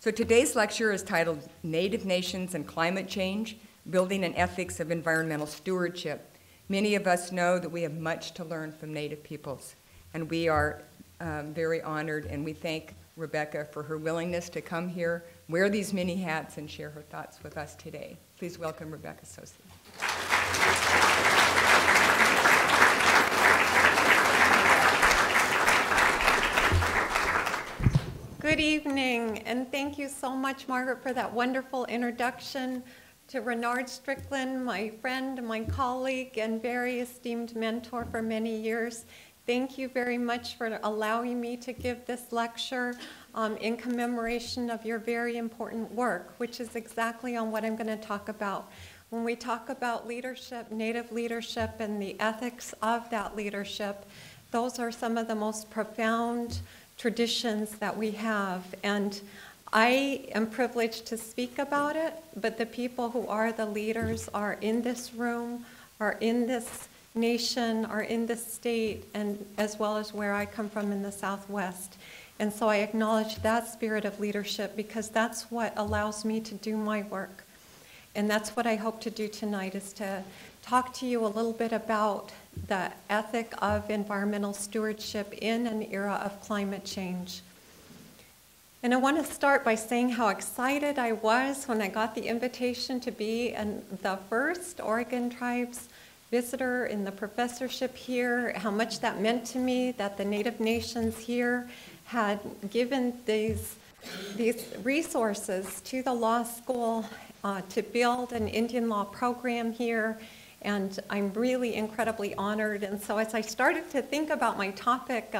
So today's lecture is titled Native Nations and Climate Change, Building an Ethics of Environmental Stewardship. Many of us know that we have much to learn from Native peoples, and we are very honored, and we thank Rebecca for her willingness to come here, wear these many hats, and share her thoughts with us today. Please welcome Rebecca Tsosie. Good evening, and thank you so much, Margaret, for that wonderful introduction. To Rennard Strickland, my friend, my colleague, and very esteemed mentor for many years. Thank you very much for allowing me to give this lecture in commemoration of your very important work, which is exactly on what I'm going to talk about. When we talk about leadership, Native leadership, and the ethics of that leadership, those are some of the most profound traditions that we have. And I am privileged to speak about it, but the people who are the leaders are in this room, are in this nation, are in this state, and as well as where I come from in the Southwest. And so I acknowledge that spirit of leadership because that's what allows me to do my work. And that's what I hope to do tonight, is to talk to you a little bit about the ethic of environmental stewardship in an era of climate change. And I want to start by saying how excited I was when I got the invitation to be the first Oregon Tribes visitor in the professorship here, how much that meant to me that the Native nations here had given these resources to the law school to build an Indian law program here. And I'm really incredibly honored. And so as I started to think about my topic,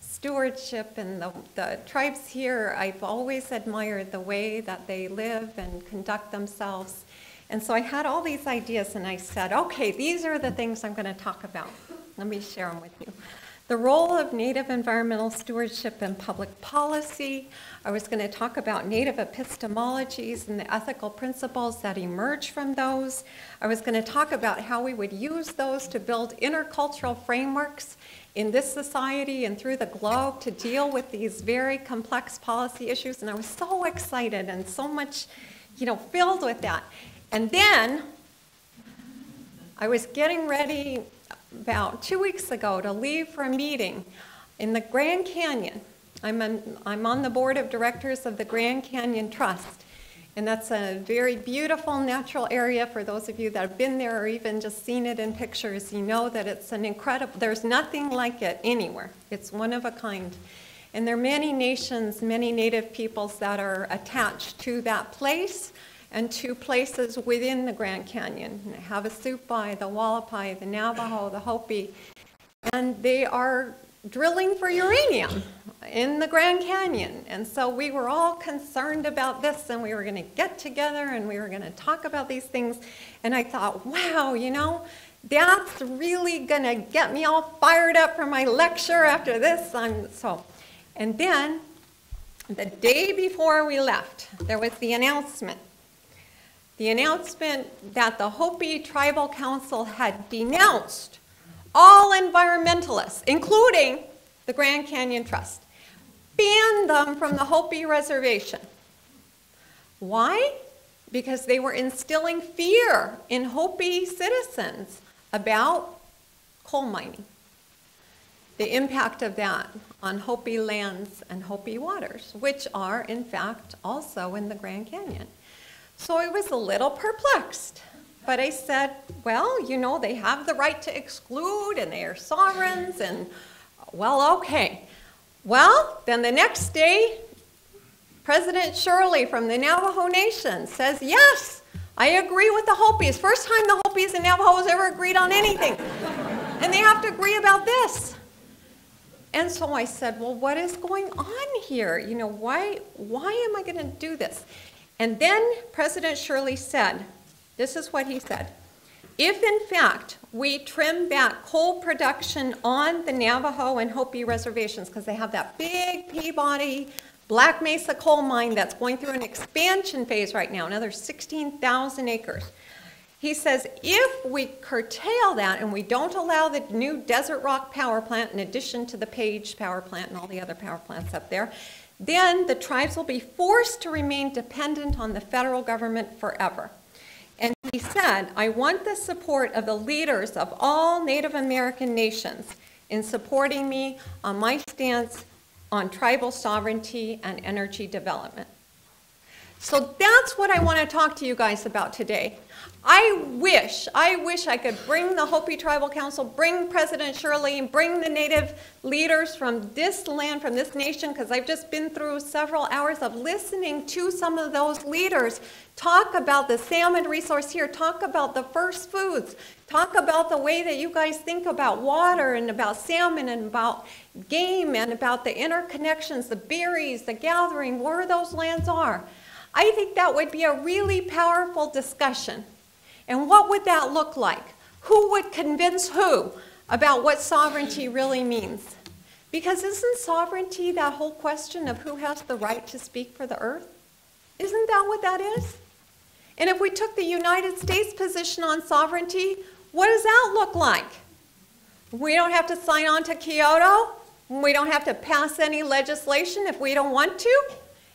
stewardship and the tribes here, I've always admired the way that they live and conduct themselves. And so I had all these ideas, and I said, okay, these are the things I'm going to talk about. Let me share them with you. The role of Native environmental stewardship in public policy. I was going to talk about Native epistemologies and the ethical principles that emerge from those. I was going to talk about how we would use those to build intercultural frameworks in this society and through the globe to deal with these very complex policy issues. And I was so excited and so much, filled with that. And then I was getting ready about 2 weeks ago to leave for a meeting in the Grand Canyon. I'm on the board of directors of the Grand Canyon Trust, and that's a very beautiful natural area. For those of you that have been there or even just seen it in pictures, you know that it's an incredible, there's nothing like it anywhere. It's one of a kind. And there are many nations, many Native peoples that are attached to that place and to places within the Grand Canyon. The Havasupai, the Wallapai, the Navajo, the Hopi, and they are drilling for uranium in the Grand Canyon. And so we were all concerned about this, and we were going to get together and we were going to talk about these things. And I thought, wow, that's really going to get me all fired up for my lecture after this. And then the day before we left, there was the announcement. The announcement that the Hopi Tribal Council had denounced all environmentalists, including the Grand Canyon Trust, banned them from the Hopi Reservation. Why? Because they were instilling fear in Hopi citizens about coal mining, the impact of that on Hopi lands and Hopi waters, which are, in fact, also in the Grand Canyon. So I was a little perplexed, but I said, well, they have the right to exclude and they are sovereigns, and well, okay. Well, then the next day, President Shirley from the Navajo Nation says, yes, I agree with the Hopis. First time the Hopis and Navajos ever agreed on anything. And they have to agree about this. And so I said, well, what is going on here? Why am I going to do this? And then President Shirley said, this is what he said, if in fact we trim back coal production on the Navajo and Hopi reservations, because they have that big Peabody Black Mesa coal mine that's going through an expansion phase right now, another 16,000 acres. He says, if we curtail that and we don't allow the new Desert Rock power plant in addition to the Page power plant and all the other power plants up there, then the tribes will be forced to remain dependent on the federal government forever. And he said, I want the support of the leaders of all Native American nations in supporting me on my stance on tribal sovereignty and energy development. So that's what I want to talk to you guys about today. I wish I could bring the Hopi Tribal Council, bring President Shirley, bring the Native leaders from this land, from this nation, because I've just been through several hours of listening to some of those leaders talk about the salmon resource here, talk about the first foods, talk about the way that you guys think about water and about salmon and about game and about the interconnections, the berries, the gathering, where those lands are. I think that would be a really powerful discussion. And what would that look like? Who would convince who about what sovereignty really means? Because isn't sovereignty that whole question of who has the right to speak for the earth? Isn't that what that is? And if we took the United States position on sovereignty, what does that look like? We don't have to sign on to Kyoto. We don't have to pass any legislation if we don't want to.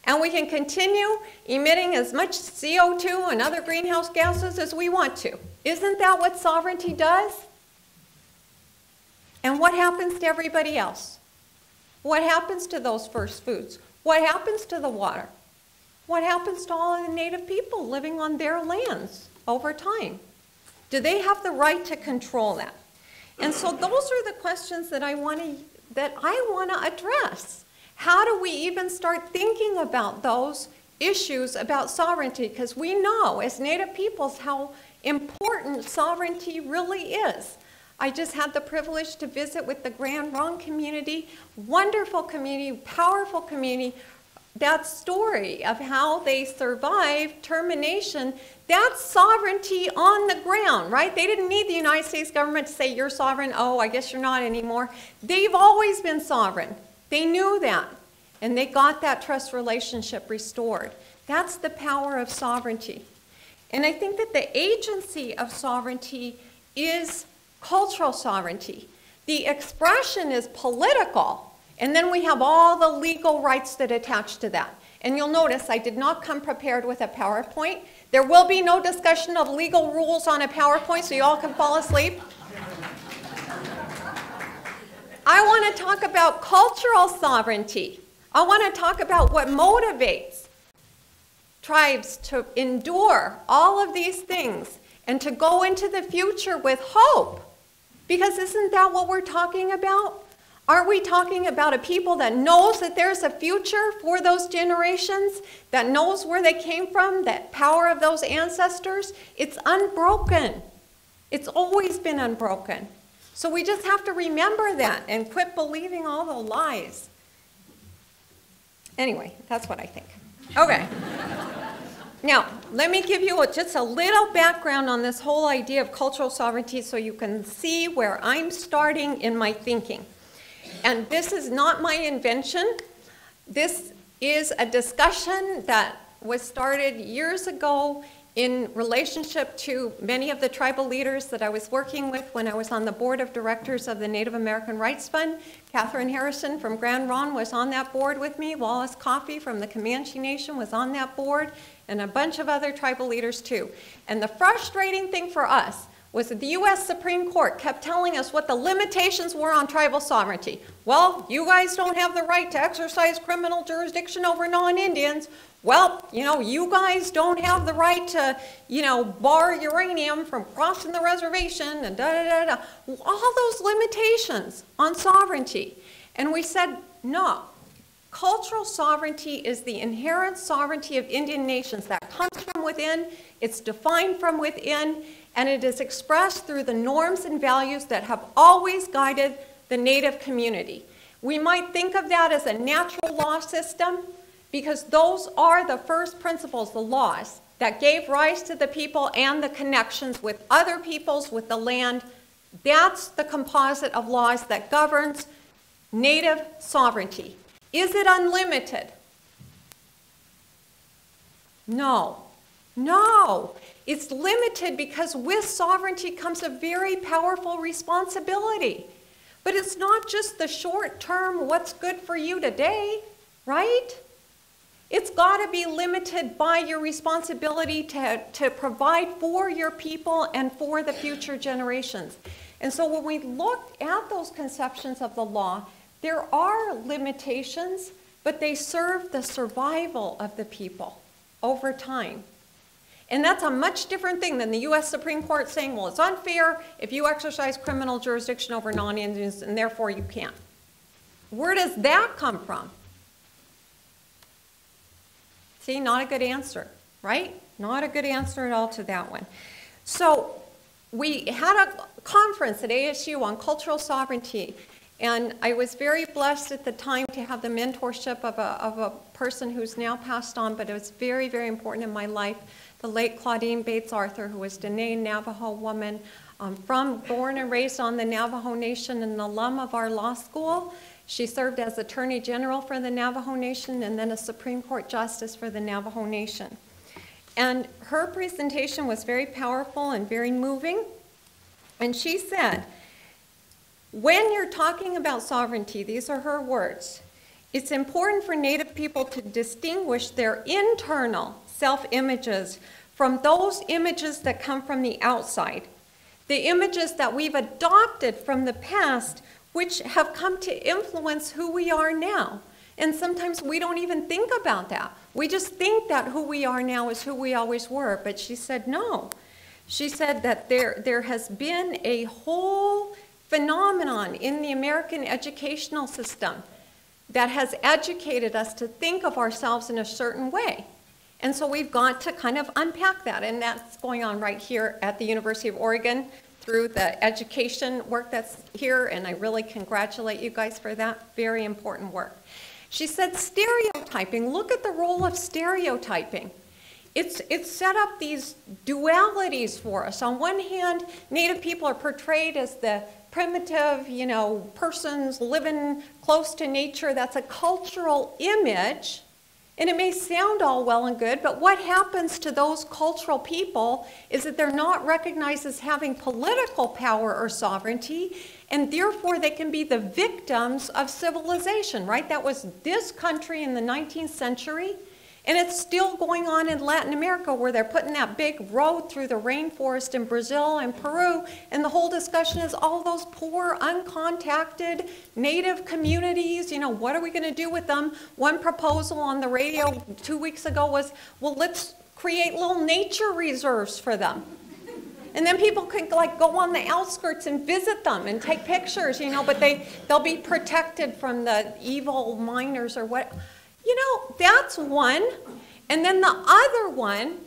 And we can continue emitting as much CO2 and other greenhouse gases as we want to. Isn't that what sovereignty does? And what happens to everybody else? What happens to those first foods? What happens to the water? What happens to all of the Native people living on their lands over time? Do they have the right to control that? And so those are the questions that I want to address. How do we even start thinking about those issues about sovereignty? Because we know as Native peoples how important sovereignty really is. I just had the privilege to visit with the Grand Ronde community, wonderful community, powerful community. That story of how they survived termination, that's sovereignty on the ground, right? They didn't need the United States government to say, you're sovereign, oh, I guess you're not anymore. They've always been sovereign. They knew that, and they got that trust relationship restored. That's the power of sovereignty. And I think that the agency of sovereignty is cultural sovereignty. The expression is political, and then we have all the legal rights that attach to that. And you'll notice I did not come prepared with a PowerPoint. There will be no discussion of legal rules on a PowerPoint, so you all can fall asleep. I want to talk about cultural sovereignty. I want to talk about what motivates tribes to endure all of these things and to go into the future with hope. Because isn't that what we're talking about? Aren't we talking about a people that knows that there's a future for those generations, that knows where they came from, that power of those ancestors? It's unbroken. It's always been unbroken. So we just have to remember that and quit believing all the lies. Anyway, that's what I think. Okay. Now, let me give you just a little background on this whole idea of cultural sovereignty so you can see where I'm starting in my thinking. And this is not my invention. This is a discussion that was started years ago in relationship to many of the tribal leaders that I was working with when I was on the board of directors of the Native American Rights Fund. Catherine Harrison from Grand Ronde was on that board with me. Wallace Coffey from the Comanche Nation was on that board, and a bunch of other tribal leaders too. And the frustrating thing for us was that the U.S. Supreme Court kept telling us what the limitations were on tribal sovereignty. Well, you guys don't have the right to exercise criminal jurisdiction over non-Indians. Well, you guys don't have the right to, bar uranium from crossing the reservation and da-da-da-da. All those limitations on sovereignty. And we said, no. Cultural sovereignty is the inherent sovereignty of Indian nations that comes from within, it's defined from within, and it is expressed through the norms and values that have always guided the Native community. We might think of that as a natural law system, because those are the first principles, the laws, that gave rise to the people and the connections with other peoples, with the land. That's the composite of laws that governs Native sovereignty. Is it unlimited? No. No. It's limited because with sovereignty comes a very powerful responsibility. But it's not just the short term, what's good for you today. right? It's got to be limited by your responsibility to provide for your people and for the future generations. And so when we look at those conceptions of the law, there are limitations, but they serve the survival of the people over time. And that's a much different thing than the U.S. Supreme Court saying, well, it's unfair if you exercise criminal jurisdiction over non-Indians and therefore you can't. Where does that come from? See, not a good answer, right? Not a good answer at all to that one. So we had a conference at ASU on cultural sovereignty, and I was very blessed at the time to have the mentorship of a person who's now passed on, but it was very, very important in my life, the late Claudine Bates Arthur, who was Dene Navajo woman, born and raised on the Navajo Nation, and an alum of our law school. She served as Attorney General for the Navajo Nation and then a Supreme Court Justice for the Navajo Nation. And her presentation was very powerful and very moving. And she said, when you're talking about sovereignty, these are her words, it's important for Native people to distinguish their internal self-images from those images that come from the outside, the images that we've adopted from the past, which have come to influence who we are now. And sometimes we don't even think about that. We just think that who we are now is who we always were. But she said no. She said that there has been a whole phenomenon in the American educational system that has educated us to think of ourselves in a certain way. And so we've got to kind of unpack that. And that's going on right here at the University of Oregon through the education work that's here, and I really congratulate you guys for that very important work. She said stereotyping, look at the role of stereotyping. It's set up these dualities for us. On one hand, Native people are portrayed as the primitive, persons living close to nature. That's a cultural image. And it may sound all well and good, but what happens to those cultural people is that they're not recognized as having political power or sovereignty, and therefore they can be the victims of civilization, right? That was this country in the 19th century, and it's still going on in Latin America where they're putting that big road through the rainforest in Brazil and Peru, and the whole discussion is all those poor, uncontacted Native communities, what are we going to do with them? One proposal on the radio 2 weeks ago was, well, let's create little nature reserves for them. And then people can go on the outskirts and visit them and take pictures, but they'll be protected from the evil miners or what. That's one. And then the other one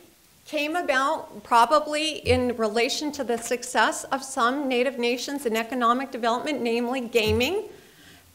came about probably in relation to the success of some Native nations in economic development, namely gaming.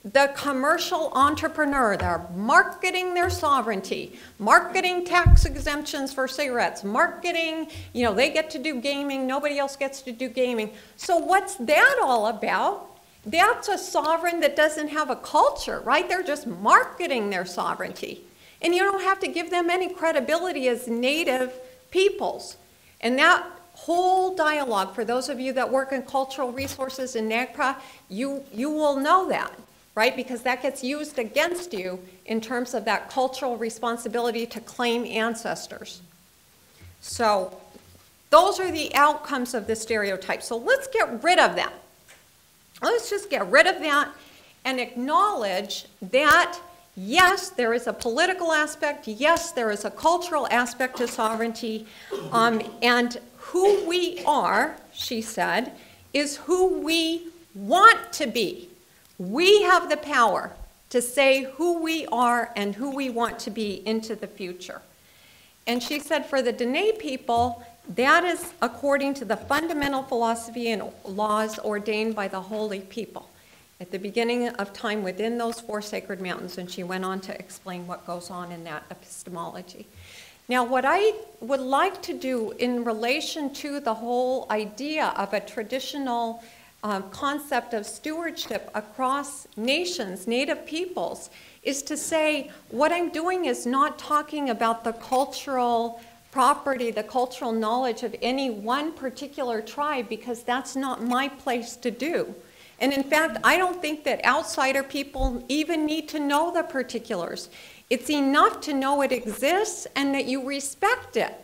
The commercial entrepreneur, they're marketing their sovereignty, marketing tax exemptions for cigarettes, marketing, they get to do gaming, nobody else gets to do gaming. So what's that all about? That's a sovereign that doesn't have a culture, right? They're just marketing their sovereignty. And you don't have to give them any credibility as Native peoples. And that whole dialogue, for those of you that work in cultural resources in NAGPRA, you will know that, right? Because that gets used against you in terms of that cultural responsibility to claim ancestors. So those are the outcomes of the stereotype. So let's get rid of that. Let's just get rid of that and acknowledge that, yes, there is a political aspect, yes, there is a cultural aspect to sovereignty, and who we are, she said, is who we want to be. We have the power to say who we are and who we want to be into the future. And she said for the Dene people, that is according to the fundamental philosophy and laws ordained by the holy people at the beginning of time within those 4 sacred mountains. And she went on to explain what goes on in that epistemology. Now, what I would like to do in relation to the whole idea of a traditional concept of stewardship across nations, Native peoples, is to say what I'm doing is not talking about the cultural property, the cultural knowledge of any one particular tribe, because that's not my place to do. And in fact, I don't think that outsider people even need to know the particulars. It's enough to know it exists and that you respect it.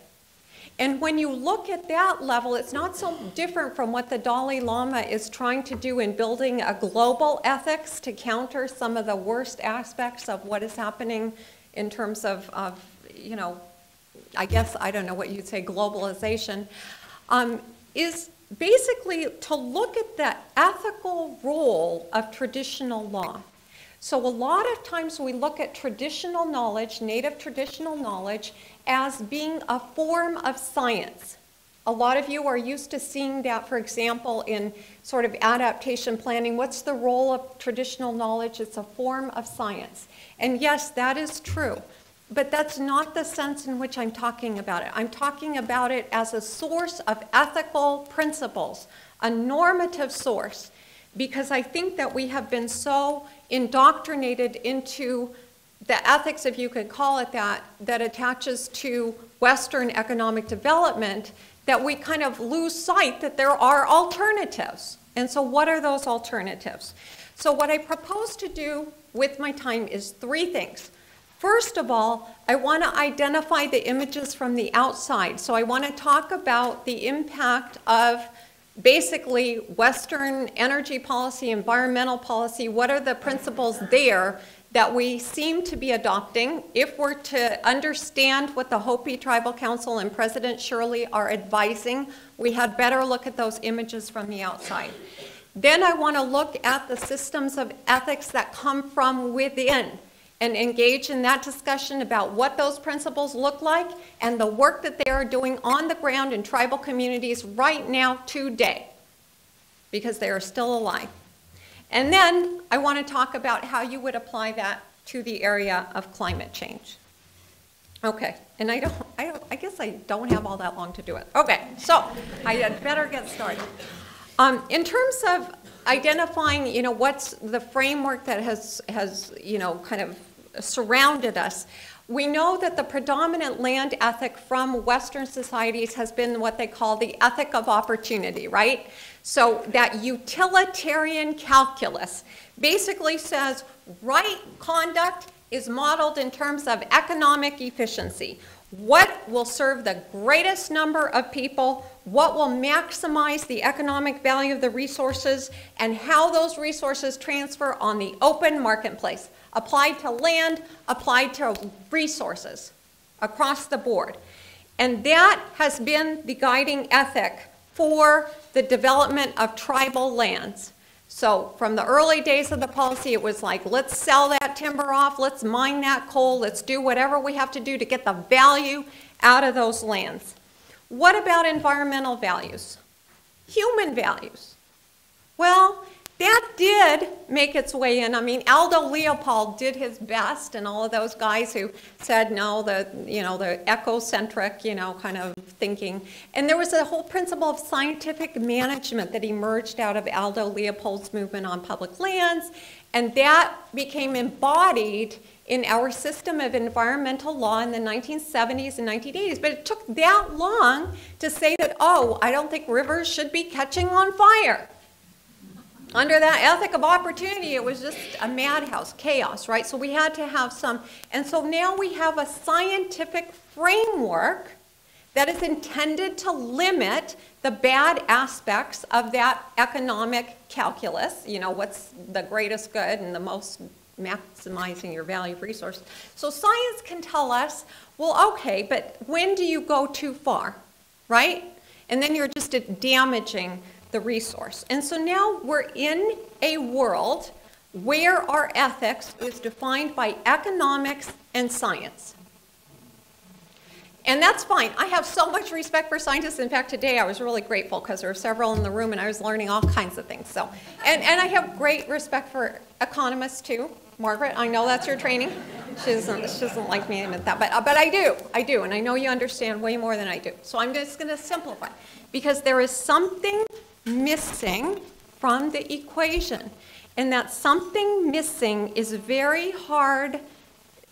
And when you look at that level, it's not so different from what the Dalai Lama is trying to do in building a global ethics to counter some of the worst aspects of what is happening in terms of you know, I guess, I don't know what you'd say, globalization, is basically to look at the ethical role of traditional law. So a lot of times we look at traditional knowledge, native traditional knowledge, as being a form of science. A lot of you are used to seeing that, for example, in sort of adaptation planning. What's the role of traditional knowledge? It's a form of science. And yes, that is true. But that's not the sense in which I'm talking about it. I'm talking about it as a source of ethical principles, a normative source, because I think that we have been so indoctrinated into the ethics, if you could call it that, that attaches to Western economic development, that we kind of lose sight that there are alternatives. And so what are those alternatives? So what I propose to do with my time is three things. First of all, I want to identify the images from the outside. So I want to talk about the impact of basically Western energy policy, environmental policy. What are the principles there that we seem to be adopting? If we're to understand what the Hopi Tribal Council and President Shirley are advising, we had better look at those images from the outside. Then I want to look at the systems of ethics that come from within and engage in that discussion about what those principles look like and the work that they are doing on the ground in tribal communities right now today, because they are still alive. And then I want to talk about how you would apply that to the area of climate change. Okay, and I guess I don't have all that long to do it. Okay, so I had better get started. In terms of identifying, you know, what's the framework that has you know, kind of surrounded us, we know that the predominant land ethic from Western societies has been what they call the ethic of opportunity, right? So that utilitarian calculus basically says right conduct is modeled in terms of economic efficiency. What will serve the greatest number of people, what will maximize the economic value of the resources, and how those resources transfer on the open marketplace, applied to land, applied to resources across the board. And that has been the guiding ethic for the development of tribal lands. So from the early days of the policy, it was like, let's sell that timber off, let's mine that coal, let's do whatever we have to do to get the value out of those lands. What about environmental values? Human values. Well, that did make its way in. I mean, Aldo Leopold did his best, and all of those guys who said no, the ecocentric, kind of thinking. And there was a whole principle of scientific management that emerged out of Aldo Leopold's movement on public lands, and that became embodied in our system of environmental law in the 1970s and 1980s. But it took that long to say that, oh, I don't think rivers should be catching on fire. Under that ethic of opportunity, it was just a madhouse, chaos, right? So we had to have some, and so now we have a scientific framework that is intended to limit the bad aspects of that economic calculus, what's the greatest good and the most maximizing your value of resource. So science can tell us, well, okay, but when do you go too far, right? And then you're just damaging the resource. And so now we're in a world where our ethics is defined by economics and science. And that's fine. I have so much respect for scientists. In fact, today I was really grateful because there were several in the room and I was learning all kinds of things. So, and I have great respect for economists too. Margaret, I know that's your training. She doesn't like me admit that, but I do, and I know you understand way more than I do. So I'm just going to simplify, because there is something missing from the equation, and that something missing is very hard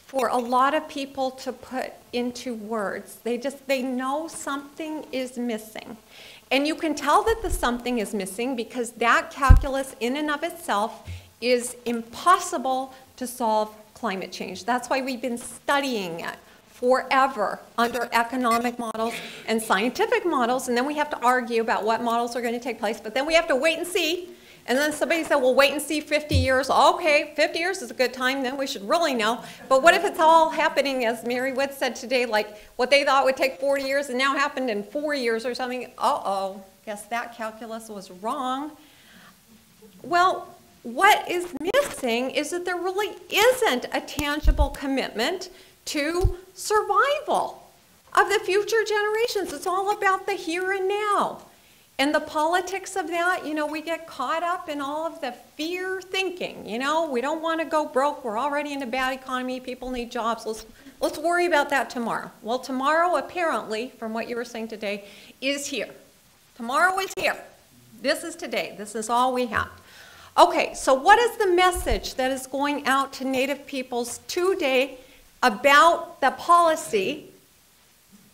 for a lot of people to put into words. They know something is missing. And you can tell that the something is missing because that calculus in and of itself is impossible to solve climate change. That's why we've been studying it forever under economic models and scientific models, and then we have to argue about what models are going to take place, but then we have to wait and see. And then somebody said, well, wait and see 50 years. Okay, 50 years is a good time, then we should really know. But what if it's all happening, as Mary Wood said today, like what they thought would take 40 years and now happened in 4 years or something? Uh-oh, guess that calculus was wrong. Well, what is missing is that there really isn't a tangible commitment to survival of the future generations. It's all about the here and now. And the politics of that, you know, we get caught up in all of the fear thinking, you know, we don't want to go broke, we're already in a bad economy, people need jobs, let's worry about that tomorrow. Well, tomorrow apparently, from what you were saying today, is here. Tomorrow is here. This is today. This is all we have. Okay, so what is the message that is going out to Native peoples today about the policy?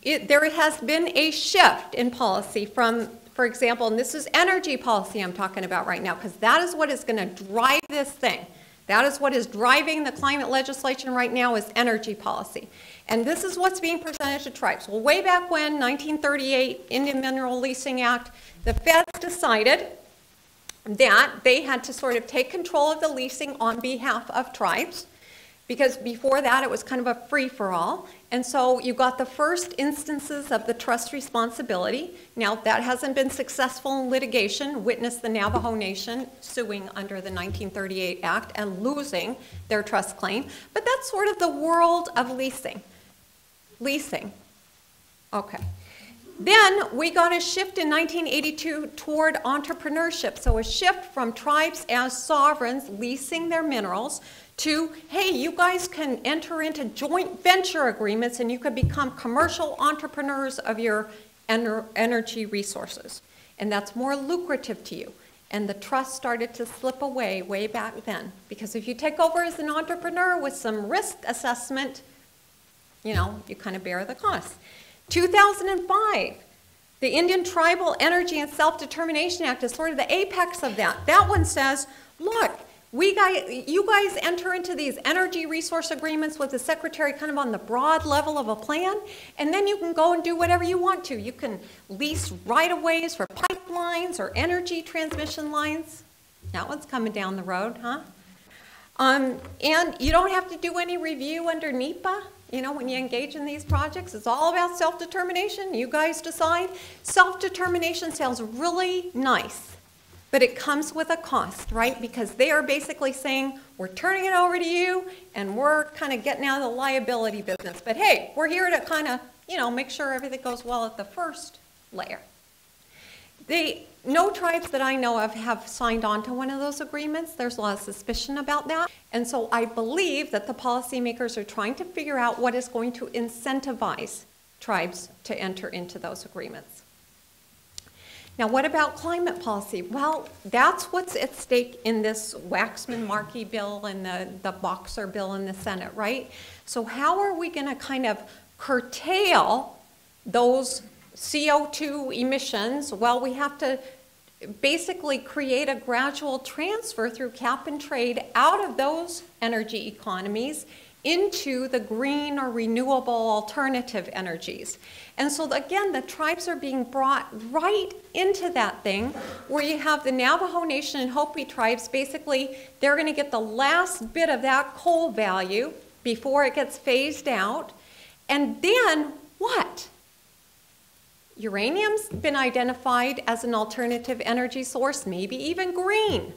There has been a shift in policy from, for example, and this is energy policy I'm talking about right now, because that is what is going to drive this thing. That is what is driving the climate legislation right now is energy policy. And this is what's being presented to tribes. Well, way back when, 1938, Indian Mineral Leasing Act, the feds decided that they had to sort of take control of the leasing on behalf of tribes, because before that it was kind of a free-for-all. And so you got the first instances of the trust responsibility. Now, that hasn't been successful in litigation. Witness the Navajo Nation suing under the 1938 Act and losing their trust claim. But that's sort of the world of leasing. Leasing. Okay. Then we got a shift in 1982 toward entrepreneurship. So a shift from tribes as sovereigns leasing their minerals to, hey, you guys can enter into joint venture agreements and you could become commercial entrepreneurs of your energy resources. And that's more lucrative to you. And the trust started to slip away way back then. Because if you take over as an entrepreneur with some risk assessment, you know, you kind of bear the cost. 2005, the Indian Tribal Energy and Self-Determination Act is sort of the apex of that. That one says, look, you guys enter into these energy resource agreements with the secretary kind of on the broad level of a plan, and then you can go and do whatever you want to. You can lease right-of-ways for pipelines or energy transmission lines. That one's coming down the road, huh? And you don't have to do any review under NEPA. You know, when you engage in these projects, it's all about self-determination. You guys decide. Self-determination sounds really nice, but it comes with a cost, right? Because they are basically saying, we're turning it over to you, and we're kind of getting out of the liability business. But hey, we're here to kind of, you know, make sure everything goes well at the first layer. No tribes that I know of have signed on to one of those agreements. There's a lot of suspicion about that. And so I believe that the policymakers are trying to figure out what is going to incentivize tribes to enter into those agreements. Now, what about climate policy? Well, that's what's at stake in this Waxman-Markey bill and the Boxer bill in the Senate, right? So how are we going to kind of curtail those CO2 emissions? Well, we have to basically create a gradual transfer through cap and trade out of those energy economies into the green or renewable alternative energies. And so again, the tribes are being brought right into that thing where you have the Navajo Nation and Hopi tribes. Basically, they're going to get the last bit of that coal value before it gets phased out. And then what? Uranium's been identified as an alternative energy source, maybe even green.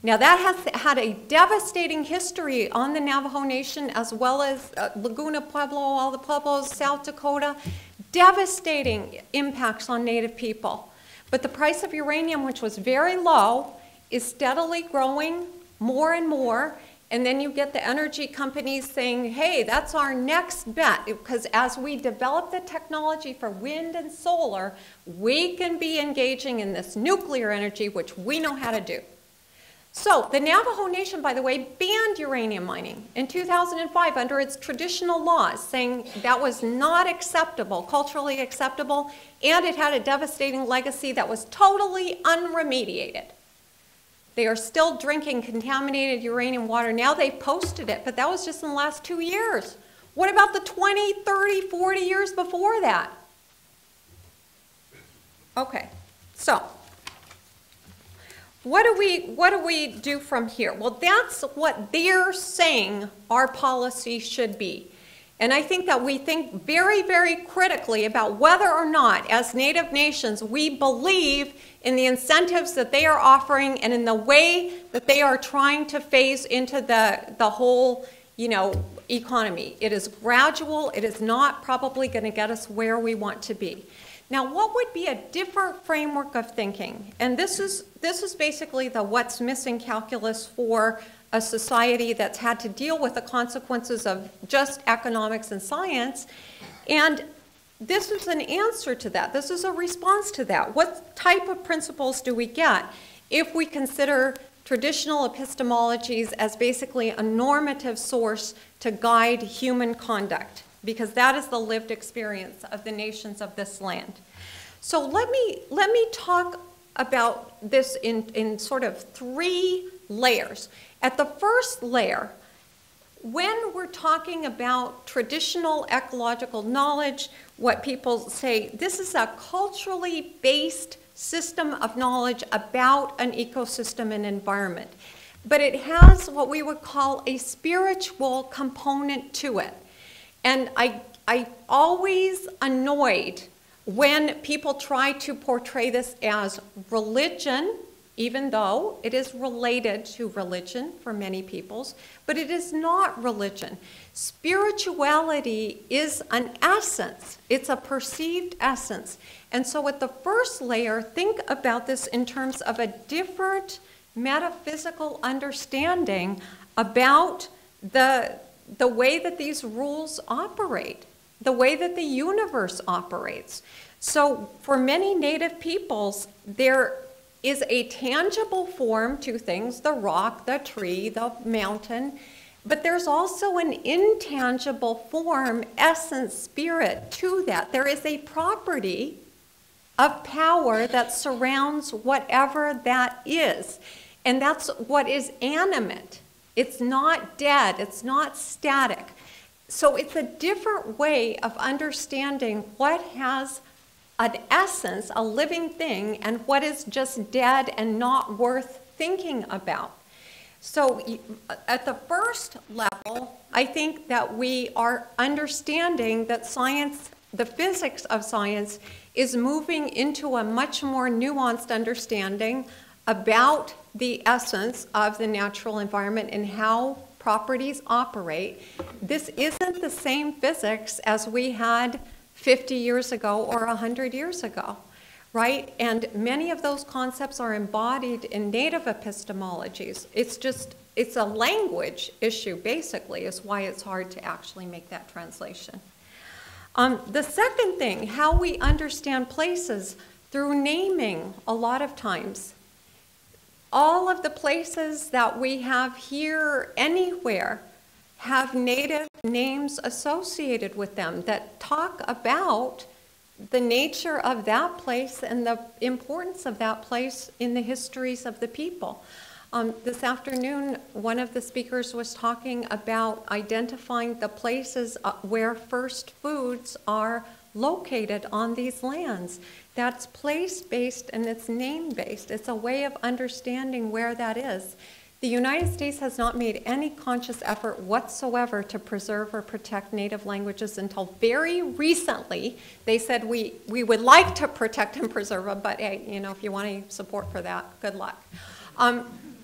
Now that has had a devastating history on the Navajo Nation as well as Laguna Pueblo, all the Pueblos, South Dakota, devastating impacts on Native people. But the price of uranium, which was very low, is steadily growing more and more. And then you get the energy companies saying, hey, that's our next bet, because as we develop the technology for wind and solar, we can be engaging in this nuclear energy, which we know how to do. So the Navajo Nation, by the way, banned uranium mining in 2005 under its traditional laws, saying that was not acceptable, culturally acceptable, and it had a devastating legacy that was totally unremediated. They are still drinking contaminated uranium water. Now they've posted it, but that was just in the last 2 years. What about the 20, 30, 40 years before that? Okay, so what do we do from here? Well, that's what they're saying our policy should be. And I think that we think very, very critically about whether or not, as Native nations, we believe in the incentives that they are offering and in the way that they are trying to phase into the whole, economy. It is gradual. It is not probably going to get us where we want to be. Now, what would be a different framework of thinking? And this is basically the what's missing calculus for a society that's had to deal with the consequences of just economics and science. And this is an answer to that. This is a response to that. What type of principles do we get if we consider traditional epistemologies as basically a normative source to guide human conduct? Because that is the lived experience of the nations of this land. So let me talk about this in sort of 3 layers. At the first layer, when we're talking about traditional ecological knowledge, what people say, this is a culturally based system of knowledge about an ecosystem and environment. But it has what we would call a spiritual component to it. And I always annoyed when people try to portray this as religion, even though it is related to religion for many peoples, but it is not religion. Spirituality is an essence. It's a perceived essence. And so at the first layer, think about this in terms of a different metaphysical understanding about the way that these rules operate, the way that the universe operates. So for many Native peoples, there is a tangible form to things, the rock, the tree, the mountain, but there's also an intangible form, essence, spirit to that. There is a property of power that surrounds whatever that is, and that's what is animate. It's not dead, it's not static. So it's a different way of understanding what has an essence, a living thing, and what is just dead and not worth thinking about. So at the first level, I think that we are understanding that science, the physics of science, is moving into a much more nuanced understanding about the essence of the natural environment and how properties operate. This isn't the same physics as we had 50 years ago or 100 years ago, right? And many of those concepts are embodied in Native epistemologies. It's a language issue, basically, is why it's hard to actually make that translation. The second thing, how we understand places through naming a lot of times. All of the places that we have here anywhere have Native names associated with them that talk about the nature of that place and the importance of that place in the histories of the people. This afternoon, one of the speakers was talking about identifying the places where first foods are located on these lands. That's place-based and it's name-based. It's a way of understanding where that is. The United States has not made any conscious effort whatsoever to preserve or protect Native languages until very recently. They said we would like to protect and preserve them, but hey, if you want any support for that, good luck.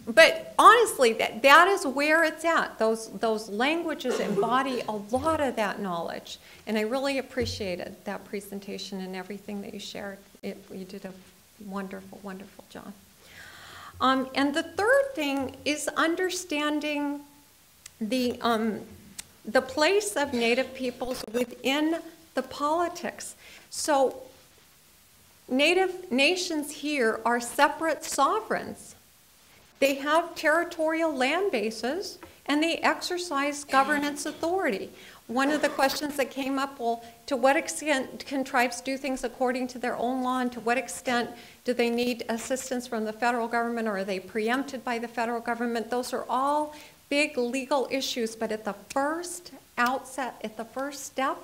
But honestly, that is where it's at. Those languages embody a lot of that knowledge. And I really appreciated that presentation and everything that you shared. You did a wonderful, wonderful job. And the third thing is understanding the place of Native peoples within the politics. So Native nations here are separate sovereigns. They have territorial land bases, and they exercise governance authority. One of the questions that came up, well, to what extent can tribes do things according to their own law, and to what extent do they need assistance from the federal government, or are they preempted by the federal government? Those are all big legal issues, but at the first outset, at the first step,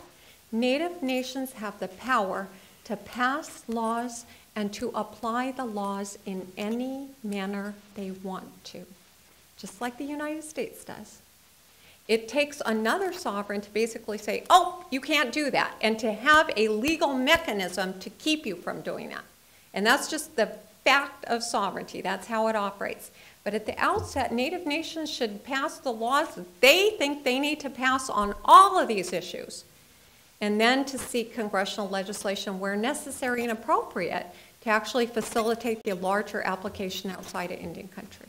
Native nations have the power to pass laws and to apply the laws in any manner they want to, just like the United States does. It takes another sovereign to basically say, oh, you can't do that, and to have a legal mechanism to keep you from doing that. And that's just the fact of sovereignty. That's how it operates. But at the outset, Native nations should pass the laws that they think they need to pass on all of these issues, and then to seek congressional legislation where necessary and appropriate to actually facilitate the larger application outside of Indian country.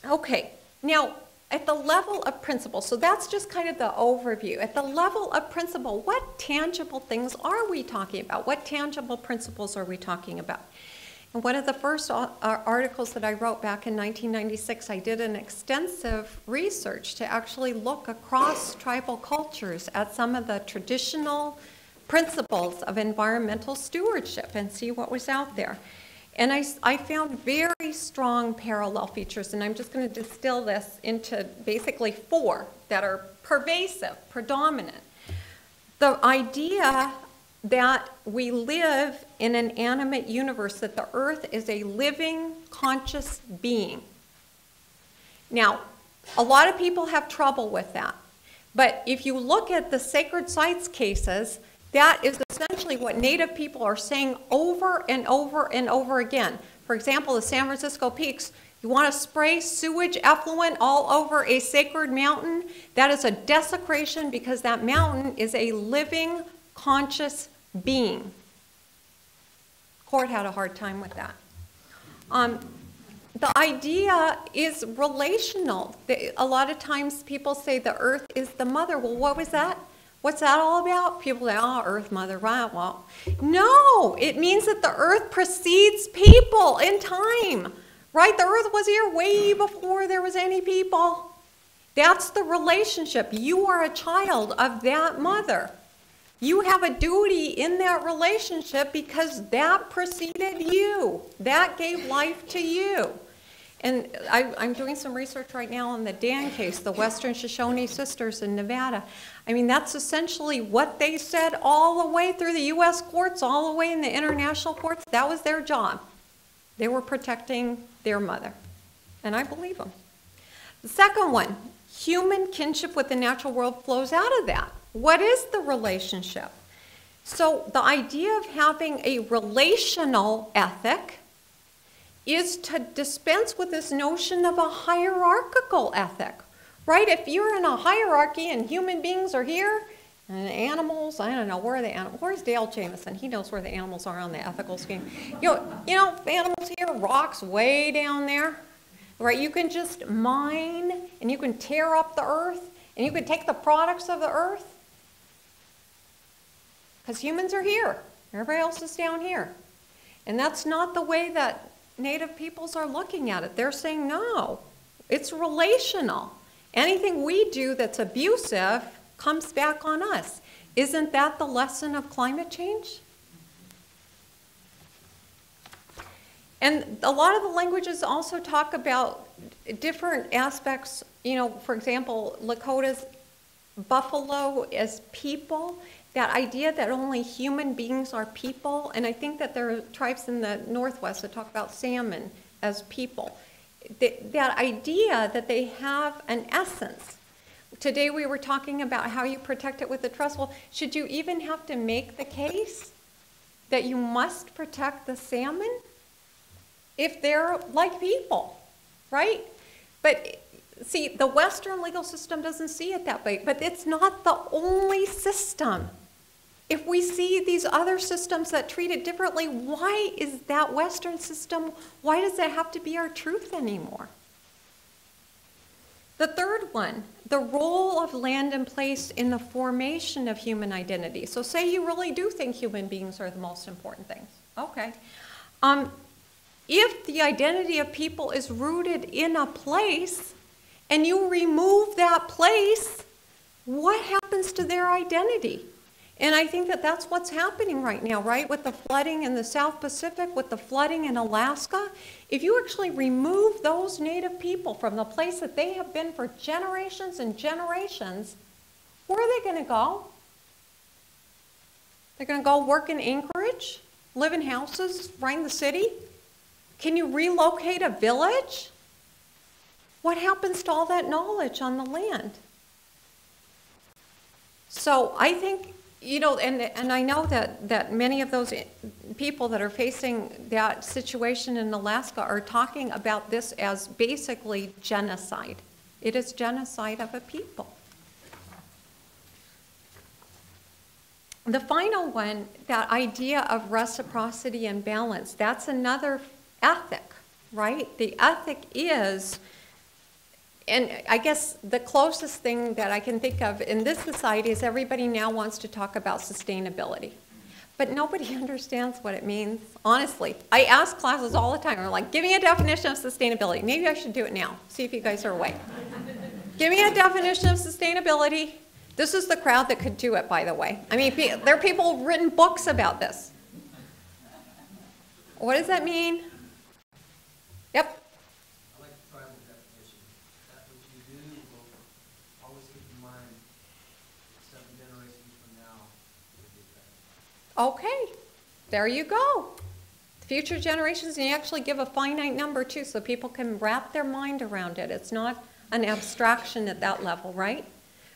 Okay, now at the level of principle, so that's just kind of the overview. At the level of principle, what tangible things are we talking about? What tangible principles are we talking about? And one of the first articles that I wrote back in 1996, I did an extensive research to actually look across tribal cultures at some of the traditional principles of environmental stewardship and see what was out there. And I found very strong parallel features, and I'm just going to distill this into basically 4 that are pervasive, predominant. The idea that we live in an animate universe, that the earth is a living, conscious being. Now, a lot of people have trouble with that. But if you look at the sacred sites cases, that is essentially what Native people are saying over and over and over again. For example, the San Francisco Peaks, you want to spray sewage effluent all over a sacred mountain? That is a desecration because that mountain is a living, conscious being. Court had a hard time with that. The idea is relational. A lot of times people say the earth is the mother. Well, what was that? What's that all about? People say, oh, earth mother, right? Well, no, it means that the earth precedes people in time, right? The earth was here way before there was any people. That's the relationship. You are a child of that mother. You have a duty in that relationship because that preceded you. That gave life to you. And I'm doing some research right now on the Dan case, the Western Shoshone sisters in Nevada. I mean, that's essentially what they said all the way through the U.S. courts, all the way in the international courts. That was their job. They were protecting their mother. And I believe them. The second one, human kinship with the natural world flows out of that. What is the relationship? So the idea of having a relational ethic is to dispense with this notion of a hierarchical ethic, right? If you're in a hierarchy and human beings are here, and animals, I don't know, where are the animals? Where's Dale Jameson? He knows where the animals are on the ethical scheme. You know, animals here, rocks way down there, right? You can just mine, and you can tear up the earth, and you can take the products of the earth, because humans are here. Everybody else is down here. And that's not the way that Native peoples are looking at it. They're saying, no, it's relational. Anything we do that's abusive comes back on us. Isn't that the lesson of climate change? And a lot of the languages also talk about different aspects. You know, for example, Lakota's buffalo as people. That idea that only human beings are people, and I think that there are tribes in the Northwest that talk about salmon as people. That idea that they have an essence. Today we were talking about how you protect it with the trust. Well, should you even have to make the case that you must protect the salmon if they're like people, right? But see, the Western legal system doesn't see it that way, but it's not the only system. If we see these other systems that treat it differently, why is that Western system, why does that have to be our truth anymore? The third one, the role of land and place in the formation of human identity. So say you really do think human beings are the most important things. Okay. if the identity of people is rooted in a place and you remove that place, what happens to their identity? And I think that that's what's happening right now, right? With the flooding in the South Pacific, with the flooding in Alaska. If you actually remove those Native people from the place that they have been for generations and generations, where are they going to go? They're going to go work in Anchorage, live in houses right in the city? Can you relocate a village? What happens to all that knowledge on the land? So I think, you know, and I know that many of those people that are facing that situation in Alaska are talking about this as basically genocide. It is genocide of a people. The final one, that idea of reciprocity and balance, that's another ethic, right? The ethic is, and I guess the closest thing that I can think of in this society is everybody now wants to talk about sustainability. But nobody understands what it means, honestly. I ask classes all the time, they're like, give me a definition of sustainability. Maybe I should do it now, see if you guys are awake. Give me a definition of sustainability. This is the crowd that could do it, by the way. I mean, there are people who've written books about this. What does that mean? Yep. I like the tribal definition. That what you do will always keep in mind 7 generations from now will be better. Okay, there you go. Future generations, and you actually give a finite number too, so people can wrap their mind around it. It's not an abstraction at that level, right?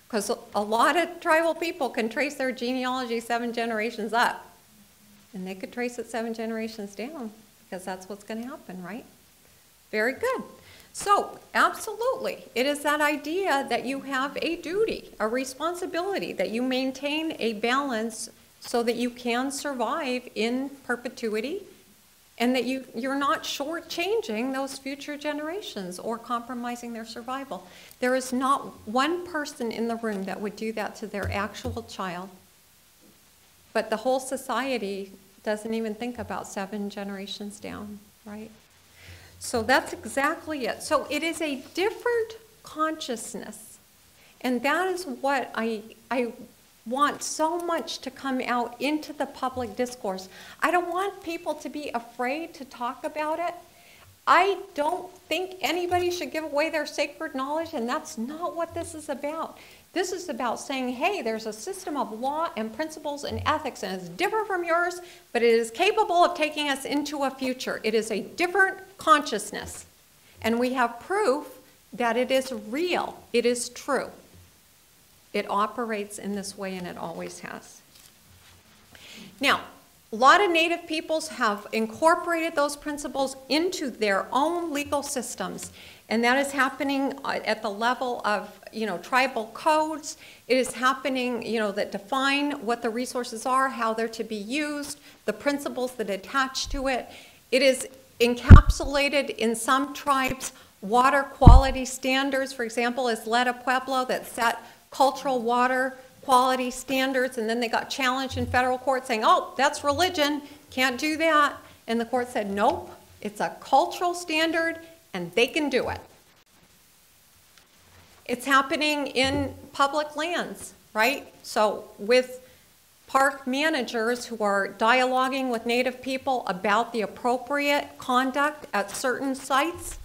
Because a lot of tribal people can trace their genealogy 7 generations up. And they could trace it 7 generations down, because that's what's going to happen, right? Very good. So, absolutely, it is that idea that you have a duty, a responsibility, that you maintain a balance so that you can survive in perpetuity, and that you're not shortchanging those future generations or compromising their survival. There is not one person in the room that would do that to their actual child. But the whole society doesn't even think about 7 generations down, right? So that's exactly it. So it is a different consciousness. And that is what I want so much to come out into the public discourse. I don't want people to be afraid to talk about it. I don't think anybody should give away their sacred knowledge, and that's not what this is about. This is about saying, hey, there's a system of law and principles and ethics, and it's different from yours, but it is capable of taking us into a future. It is a different consciousness. And we have proof that it is real. It is true. It operates in this way, and it always has. Now, a lot of Native peoples have incorporated those principles into their own legal systems, and that is happening at the level of, tribal codes. It is happening, that define what the resources are, how they're to be used, the principles that attach to it. It is encapsulated in some tribes' water quality standards. For example, is Leta Pueblo that set cultural water quality standards, and then they got challenged in federal court saying, oh, that's religion, can't do that. And the court said, nope, it's a cultural standard, and they can do it. It's happening in public lands, right? So with park managers who are dialoguing with Native people about the appropriate conduct at certain sites,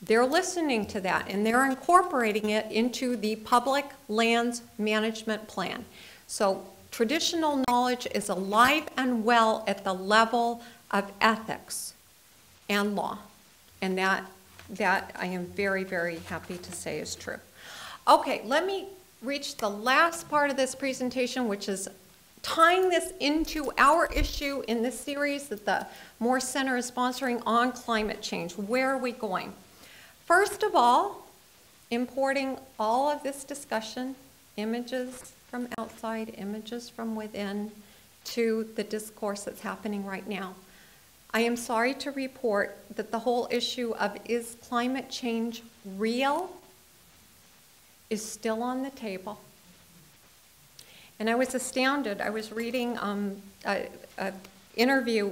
they're listening to that, and they're incorporating it into the public lands management plan. So traditional knowledge is alive and well at the level of ethics and law. And that I am very, very happy to say is true. Okay, let me reach the last part of this presentation, which is tying this into our issue in this series that the Moore Center is sponsoring on climate change. Where are we going? First of all, importing all of this discussion, images from outside, images from within, to the discourse that's happening right now. I am sorry to report that the whole issue of is climate change real is still on the table. And I was astounded. I was reading an interview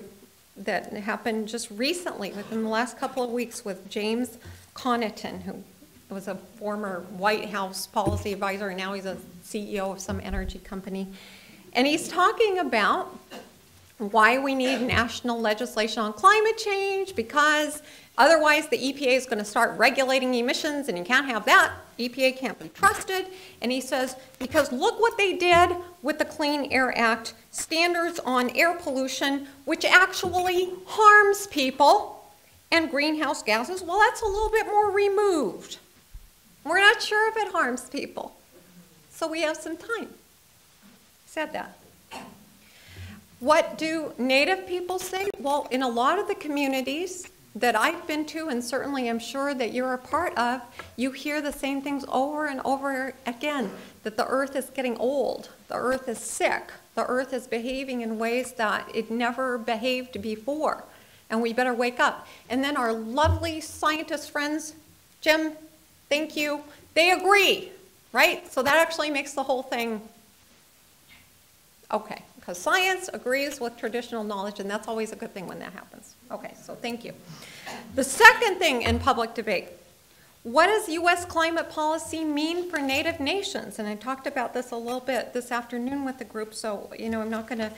that happened just recently, within the last couple of weeks, with James Connaughton, who was a former White House policy advisor, and now he's a CEO of some energy company. And he's talking about why we need national legislation on climate change, because otherwise the EPA is going to start regulating emissions, and you can't have that. EPA can't be trusted. And he says, because look what they did with the Clean Air Act, standards on air pollution, which actually harms people, and greenhouse gases, well, that's a little bit more removed. We're not sure if it harms people. So we have some time. Said that. What do Native people say? Well, in a lot of the communities that I've been to, and certainly I'm sure that you're a part of, you hear the same things over and over again, that the earth is getting old, the earth is sick, the earth is behaving in ways that it never behaved before, and we better wake up. And then our lovely scientist friends, Jim, thank you, they agree, right? So that actually makes the whole thing okay. Because science agrees with traditional knowledge, and that's always a good thing when that happens. Okay, so thank you. The second thing in public debate, what does U.S. climate policy mean for Native nations? And I talked about this a little bit this afternoon with the group, so I'm not going to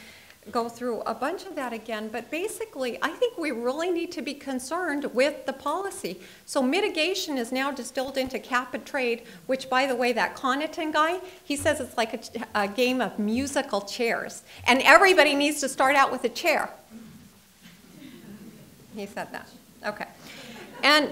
go through a bunch of that again, but basically I think we really need to be concerned with the policy. So mitigation is now distilled into cap and trade, which, by the way, that Connaughton guy, he says it's like a game of musical chairs, and everybody needs to start out with a chair. He said that. Okay. And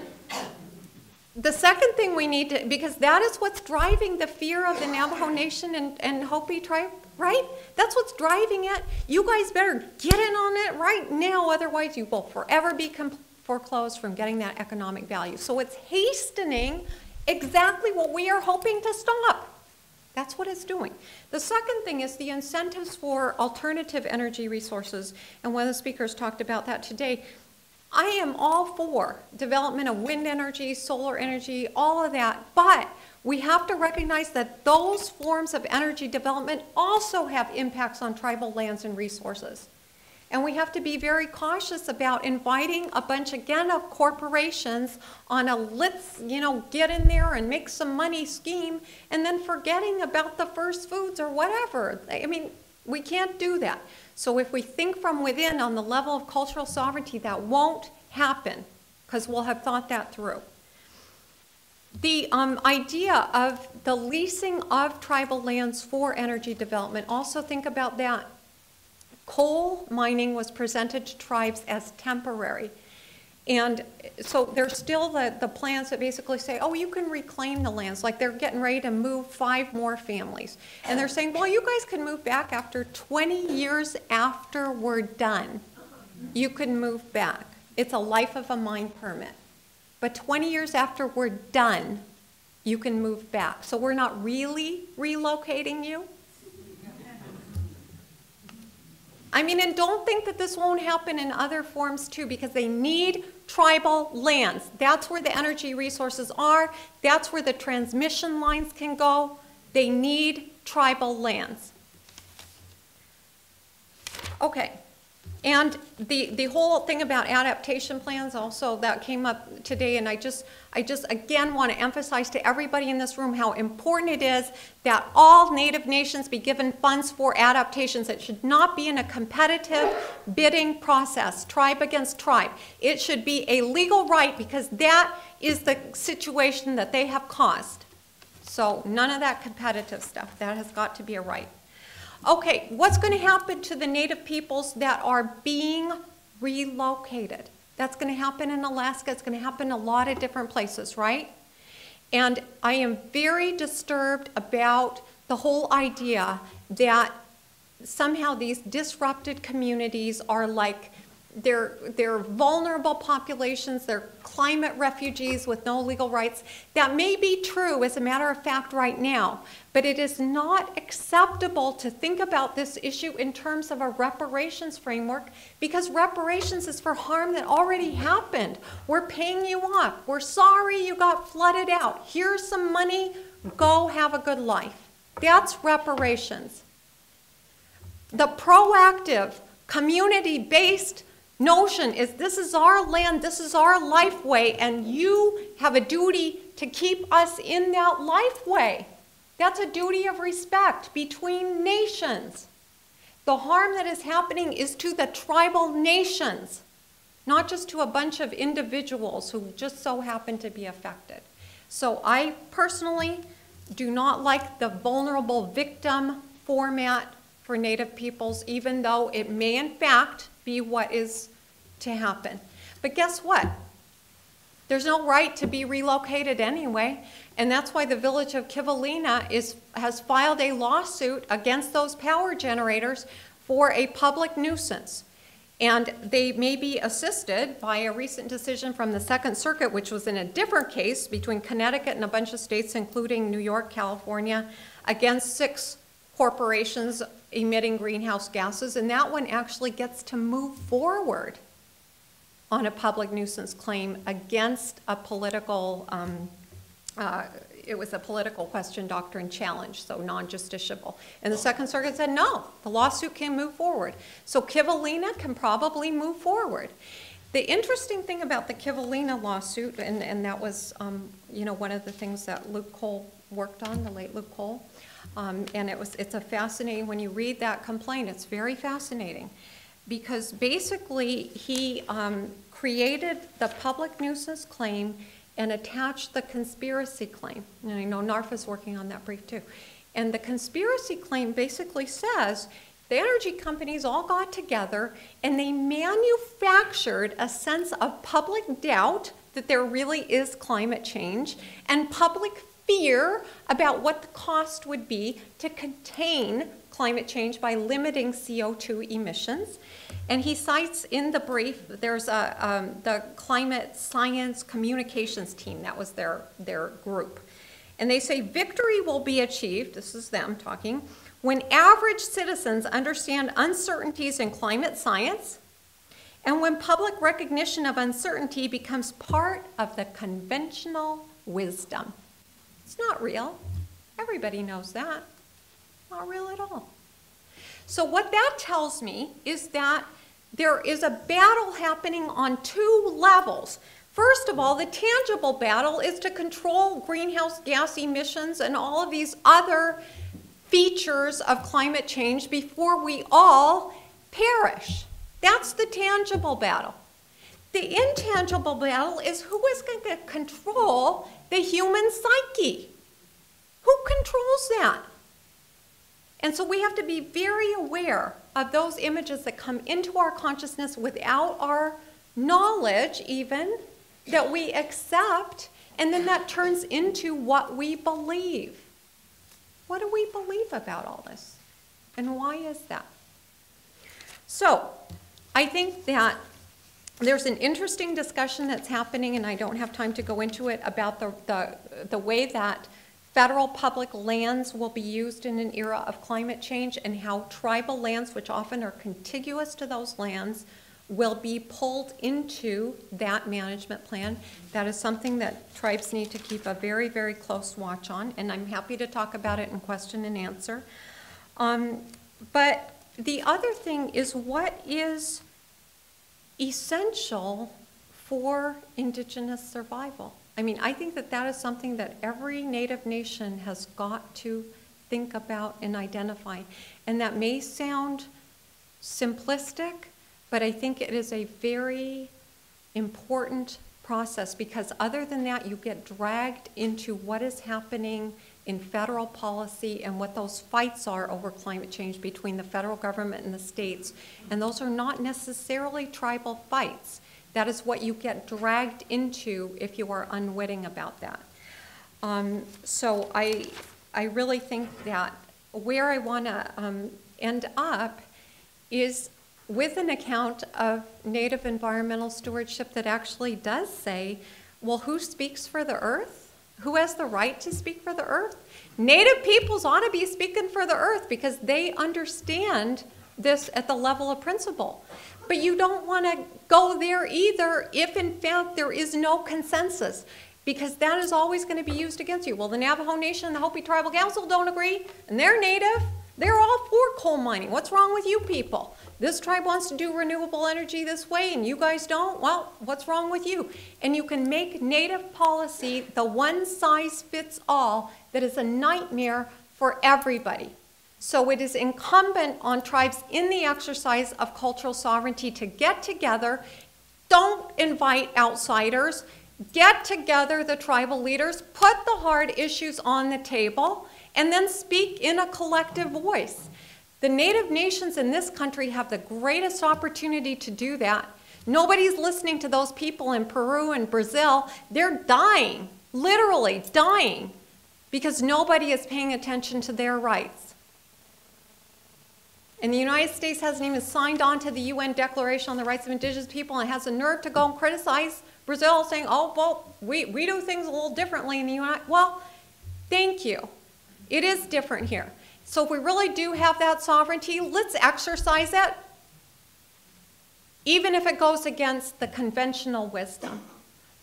the second thing we need to, because that is what's driving the fear of the Navajo Nation and Hopi tribe, right? That's what's driving it. You guys better get in on it right now, otherwise you will forever be foreclosed from getting that economic value. So it's hastening exactly what we are hoping to stop. That's what it's doing. The second thing is the incentives for alternative energy resources, and one of the speakers talked about that today. I am all for development of wind energy, solar energy, all of that, but we have to recognize that those forms of energy development also have impacts on tribal lands and resources. And we have to be very cautious about inviting a bunch, again, of corporations on a let's, get in there and make some money scheme, and then forgetting about the first foods or whatever. I mean, we can't do that. So if we think from within on the level of cultural sovereignty, that won't happen, because we'll have thought that through. The idea of the leasing of tribal lands for energy development, also think about that. Coal mining was presented to tribes as temporary. And so there's still the plans that basically say, oh, you can reclaim the lands. Like they're getting ready to move 5 more families. And they're saying, well, you guys can move back after 20 years after we're done. You can move back. It's a life of a mine permit. But 20 years after we're done, you can move back. So we're not really relocating you. I mean, and don't think that this won't happen in other forms too, because they need tribal lands. That's where the energy resources are. That's where the transmission lines can go. They need tribal lands. Okay. And the whole thing about adaptation plans also, that came up today, and I just again want to emphasize to everybody in this room how important it is that all Native nations be given funds for adaptations. It should not be in a competitive bidding process, tribe against tribe. It should be a legal right, because that is the situation that they have caused. So none of that competitive stuff. That has got to be a right. Okay, what's going to happen to the Native peoples that are being relocated? That's going to happen in Alaska. It's going to happen in a lot of different places, right? And I am very disturbed about the whole idea that somehow these disrupted communities are like, they're vulnerable populations, they're climate refugees with no legal rights. That may be true as a matter of fact right now, but it is not acceptable to think about this issue in terms of a reparations framework, because reparations is for harm that already happened. We're paying you off. We're sorry you got flooded out. Here's some money. Go have a good life. That's reparations. The proactive, community-based notion is this is our land, this is our life way, and you have a duty to keep us in that life way. That's a duty of respect between nations. The harm that is happening is to the tribal nations, not just to a bunch of individuals who just so happen to be affected. So I personally do not like the vulnerable victim format for Native peoples, even though it may in fact be what is to happen. But guess what? There's no right to be relocated anyway, and that's why the village of Kivalina has filed a lawsuit against those power generators for a public nuisance. And they may be assisted by a recent decision from the Second Circuit, which was in a different case between Connecticut and a bunch of states, including New York, California, against 6 corporations emitting greenhouse gases, and that one actually gets to move forward on a public nuisance claim against a political, it was a political question doctrine challenge, so non-justiciable. And the Second Circuit said, no, the lawsuit can move forward. So Kivalina can probably move forward. The interesting thing about the Kivalina lawsuit, and that was, you know, one of the things that Luke Cole worked on, the late Luke Cole, and it's a fascinating, when you read that complaint, it's very fascinating. Because basically he created the public nuisance claim and attached the conspiracy claim. And I know NARFA's working on that brief too. And the conspiracy claim basically says the energy companies all got together and they manufactured a sense of public doubt that there really is climate change and public fear about what the cost would be to contain climate change by limiting CO2 emissions. And he cites in the brief, there's the Climate Science Communications Team, that was their group. And they say victory will be achieved, this is them talking, when average citizens understand uncertainties in climate science and when public recognition of uncertainty becomes part of the conventional wisdom. It's not real. Everybody knows that. Not real at all. So what that tells me is that there is a battle happening on 2 levels. First of all, the tangible battle is to control greenhouse gas emissions and all of these other features of climate change before we all perish. That's the tangible battle. The intangible battle is who is going to control the human psyche. Who controls that? And so we have to be very aware of those images that come into our consciousness without our knowledge even, that we accept, and then that turns into what we believe. What do we believe about all this? And why is that? So I think that there's an interesting discussion that's happening, and I don't have time to go into it, about the way that federal public lands will be used in an era of climate change and how tribal lands, which often are contiguous to those lands, will be pulled into that management plan. That is something that tribes need to keep a very, very close watch on, and I'm happy to talk about it in question and answer. But the other thing is what is essential for Indigenous survival. I mean, I think that that is something that every Native nation has got to think about and identify. And that may sound simplistic, but I think it is a very important process, because other than that, you get dragged into what is happening in federal policy and what those fights are over climate change between the federal government and the states. And those are not necessarily tribal fights. That is what you get dragged into if you are unwitting about that. So I really think that where I want to end up is with an account of Native environmental stewardship that actually does say, well, who speaks for the earth? Who has the right to speak for the earth? Native peoples ought to be speaking for the earth because they understand this at the level of principle. But you don't want to go there either if, in fact, there is no consensus, because that is always going to be used against you. Well, the Navajo Nation and the Hopi Tribal Council don't agree, and they're Native, They're all for coal mining. What's wrong with you people? This tribe wants to do renewable energy this way and you guys don't? Well, what's wrong with you? And you can make Native policy the one size fits all that is a nightmare for everybody. So it is incumbent on tribes in the exercise of cultural sovereignty to get together. Don't invite outsiders. Get together the tribal leaders, put the hard issues on the table, and then speak in a collective voice. The Native nations in this country have the greatest opportunity to do that. Nobody's listening to those people in Peru and Brazil. They're dying, literally dying, because nobody is paying attention to their rights. And the United States hasn't even signed on to the UN Declaration on the Rights of Indigenous People and has the nerve to go and criticize Brazil, saying, oh, well, we do things a little differently in the United. Well, thank you. It is different here. So if we really do have that sovereignty, let's exercise it, even if it goes against the conventional wisdom.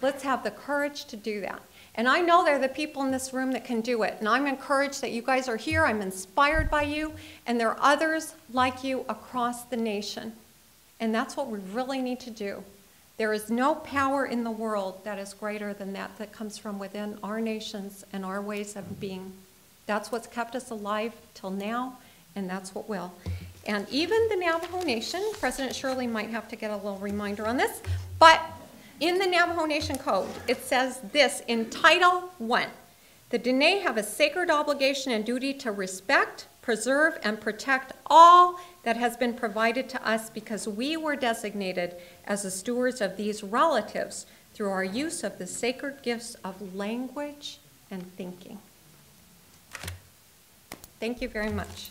Let's have the courage to do that. And I know there are the people in this room that can do it. And I'm encouraged that you guys are here. I'm inspired by you. And there are others like you across the nation. And that's what we really need to do. There is no power in the world that is greater than that comes from within our nations and our ways of being. That's what's kept us alive till now, and that's what will. And even the Navajo Nation, President Shirley might have to get a little reminder on this, but in the Navajo Nation Code, it says this in Title I, the Dene have a sacred obligation and duty to respect, preserve, and protect all that has been provided to us because we were designated as the stewards of these relatives through our use of the sacred gifts of language and thinking. Thank you very much.